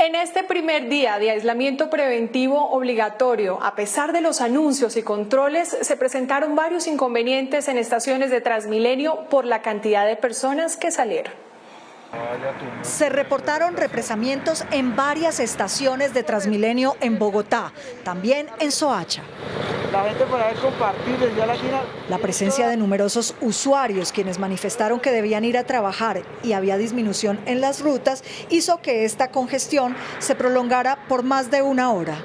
En este primer día de aislamiento preventivo obligatorio, a pesar de los anuncios y controles, se presentaron varios inconvenientes en estaciones de Transmilenio por la cantidad de personas que salieron. Se reportaron represamientos en varias estaciones de Transmilenio en Bogotá, también en Soacha. La gente por haber compartido ya la tira. La presencia de numerosos usuarios, quienes manifestaron que debían ir a trabajar y había disminución en las rutas, hizo que esta congestión se prolongara por más de una hora.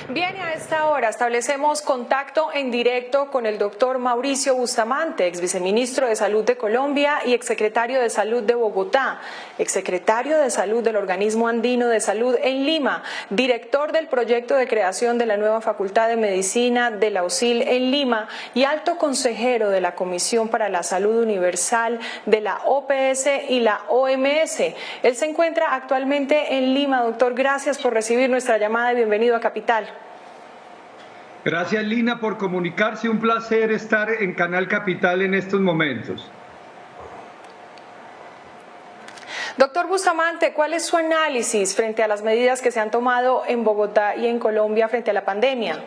Bien, a esta hora establecemos contacto en directo con el doctor Mauricio Bustamante, ex viceministro de Salud de Colombia y exsecretario de Salud de Bogotá, exsecretario de Salud del Organismo Andino de Salud en Lima, director del proyecto de creación de la nueva Facultad de Medicina de la UCIL en Lima y alto consejero de la Comisión para la Salud Universal de la OPS y la OMS. Él se encuentra actualmente en Lima. Doctor, gracias por recibir nuestra llamada y bienvenido a Capital. Gracias, Lina, por comunicarse. Un placer estar en Canal Capital en estos momentos. Doctor Bustamante, ¿cuál es su análisis frente a las medidas que se han tomado en Bogotá y en Colombia frente a la pandemia?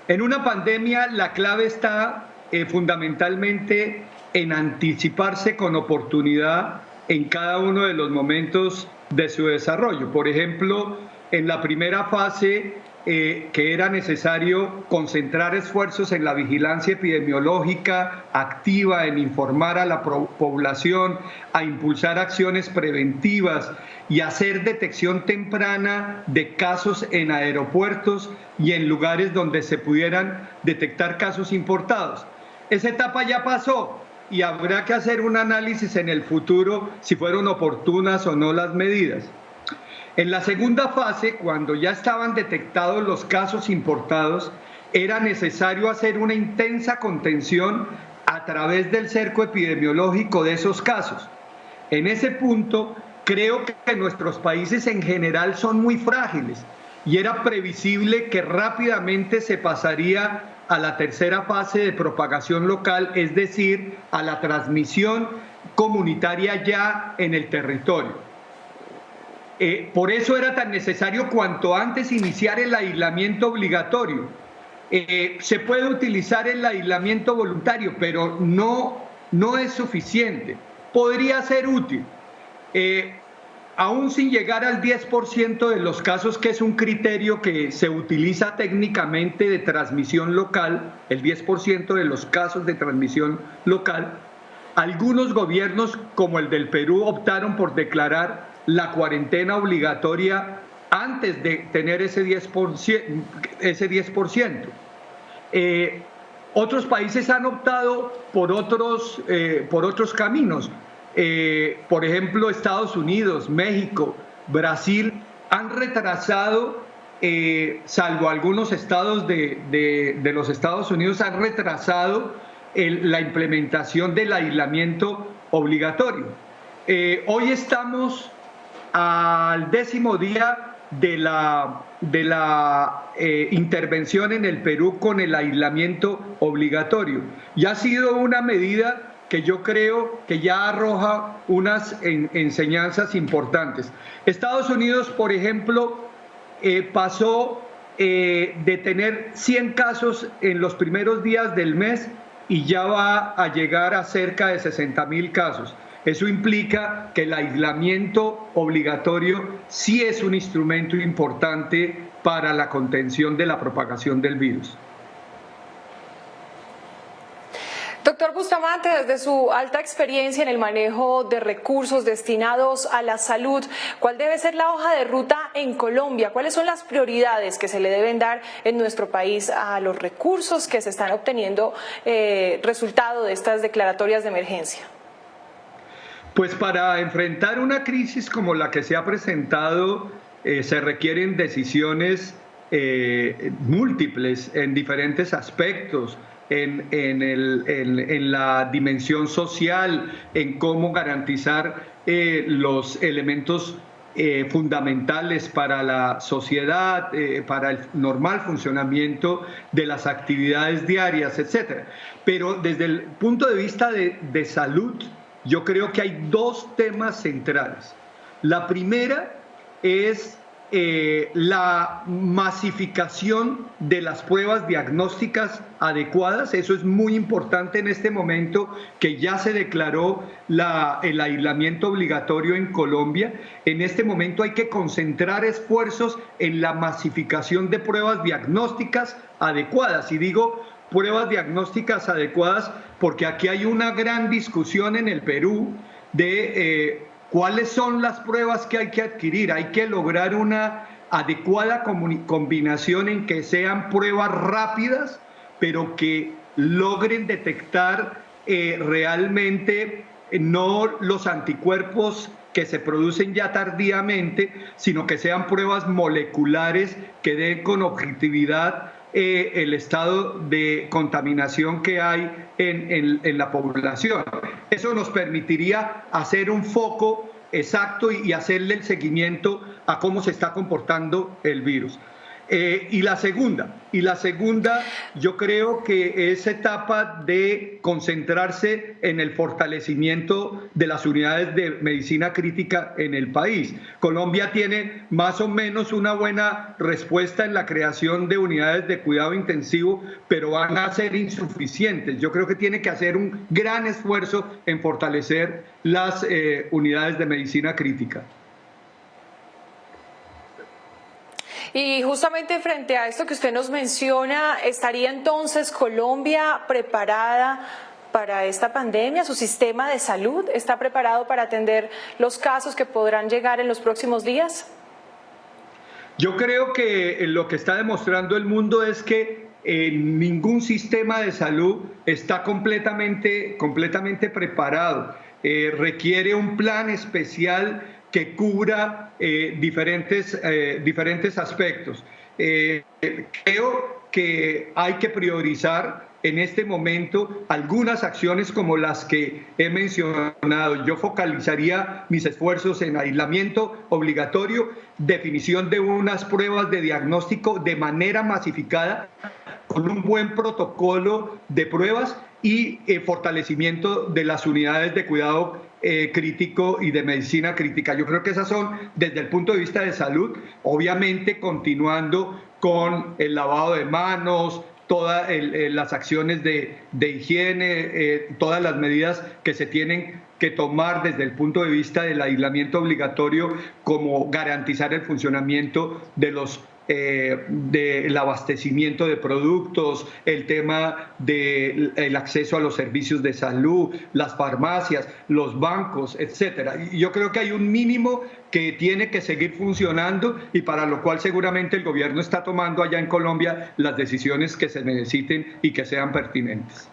En una pandemia la clave está fundamentalmente en anticiparse con oportunidad en cada uno de los momentos de su desarrollo. Por ejemplo, en la primera fase, que era necesario concentrar esfuerzos en la vigilancia epidemiológica activa, en informar a la población, a impulsar acciones preventivas y hacer detección temprana de casos en aeropuertos y en lugares donde se pudieran detectar casos importados. Esa etapa ya pasó y habrá que hacer un análisis en el futuro si fueron oportunas o no las medidas. En la segunda fase, cuando ya estaban detectados los casos importados, era necesario hacer una intensa contención a través del cerco epidemiológico de esos casos. En ese punto, creo que nuestros países en general son muy frágiles y era previsible que rápidamente se pasaría a la tercera fase de propagación local, es decir, a la transmisión comunitaria ya en el territorio. Por eso era tan necesario cuanto antes iniciar el aislamiento obligatorio. Se puede utilizar el aislamiento voluntario, pero no es suficiente. Podría ser útil, aún sin llegar al 10% de los casos, que es un criterio que se utiliza técnicamente de transmisión local, el 10% de los casos de transmisión local. Algunos gobiernos, como el del Perú, optaron por declarar la cuarentena obligatoria antes de tener ese 10%. Otros países han optado por otros caminos. Por ejemplo, Estados Unidos, México, Brasil han retrasado, salvo algunos estados de los Estados Unidos, han retrasado la implementación del aislamiento obligatorio. Hoy estamos al 10º día de la intervención en el Perú con el aislamiento obligatorio. Y ha sido una medida que yo creo que ya arroja unas enseñanzas importantes. Estados Unidos, por ejemplo, pasó de tener 100 casos en los primeros días del mes y ya va a llegar a cerca de 60.000 casos. Eso implica que el aislamiento obligatorio sí es un instrumento importante para la contención de la propagación del virus. Doctor Bustamante, desde su alta experiencia en el manejo de recursos destinados a la salud, ¿cuál debe ser la hoja de ruta en Colombia? ¿Cuáles son las prioridades que se le deben dar en nuestro país a los recursos que se están obteniendo resultado de estas declaratorias de emergencia? Pues para enfrentar una crisis como la que se ha presentado, se requieren decisiones múltiples en diferentes aspectos, en la dimensión social, en cómo garantizar los elementos fundamentales para la sociedad, para el normal funcionamiento de las actividades diarias, etc. Pero desde el punto de vista de salud, yo creo que hay dos temas centrales. La primera es la masificación de las pruebas diagnósticas adecuadas. Eso es muy importante en este momento que ya se declaró el aislamiento obligatorio en Colombia. En este momento hay que concentrar esfuerzos en la masificación de pruebas diagnósticas adecuadas. Y digo pruebas diagnósticas adecuadas porque aquí hay una gran discusión en el Perú de ¿cuáles son las pruebas que hay que adquirir? Hay que lograr una adecuada combinación en que sean pruebas rápidas, pero que logren detectar realmente no los anticuerpos que se producen ya tardíamente, sino que sean pruebas moleculares que den con objetividad el estado de contaminación que hay en la población. Eso nos permitiría hacer un foco exacto y hacerle el seguimiento a cómo se está comportando el virus. Y la segunda, yo creo que esa etapa de concentrarse en el fortalecimiento de las unidades de medicina crítica en el país. Colombia tiene más o menos una buena respuesta en la creación de unidades de cuidado intensivo, pero van a ser insuficientes. Yo creo que tiene que hacer un gran esfuerzo en fortalecer las unidades de medicina crítica. Y justamente frente a esto que usted nos menciona, ¿estaría entonces Colombia preparada para esta pandemia? ¿Su sistema de salud está preparado para atender los casos que podrán llegar en los próximos días? Yo creo que lo que está demostrando el mundo es que ningún sistema de salud está completamente preparado. Requiere un plan especial que cubra diferentes aspectos. Creo que hay que priorizar en este momento algunas acciones como las que he mencionado. Yo focalizaría mis esfuerzos en aislamiento obligatorio, definición de unas pruebas de diagnóstico de manera masificada, con un buen protocolo de pruebas y fortalecimiento de las unidades de cuidado crítico y de medicina crítica. Yo creo que esas son, desde el punto de vista de salud, obviamente continuando con el lavado de manos, todas las acciones de higiene, todas las medidas que se tienen que tomar desde el punto de vista del aislamiento obligatorio, como garantizar el funcionamiento del abastecimiento de productos, el tema del acceso a los servicios de salud, las farmacias, los bancos, etcétera. Y yo creo que hay un mínimo que tiene que seguir funcionando y para lo cual seguramente el gobierno está tomando allá en Colombia las decisiones que se necesiten y que sean pertinentes.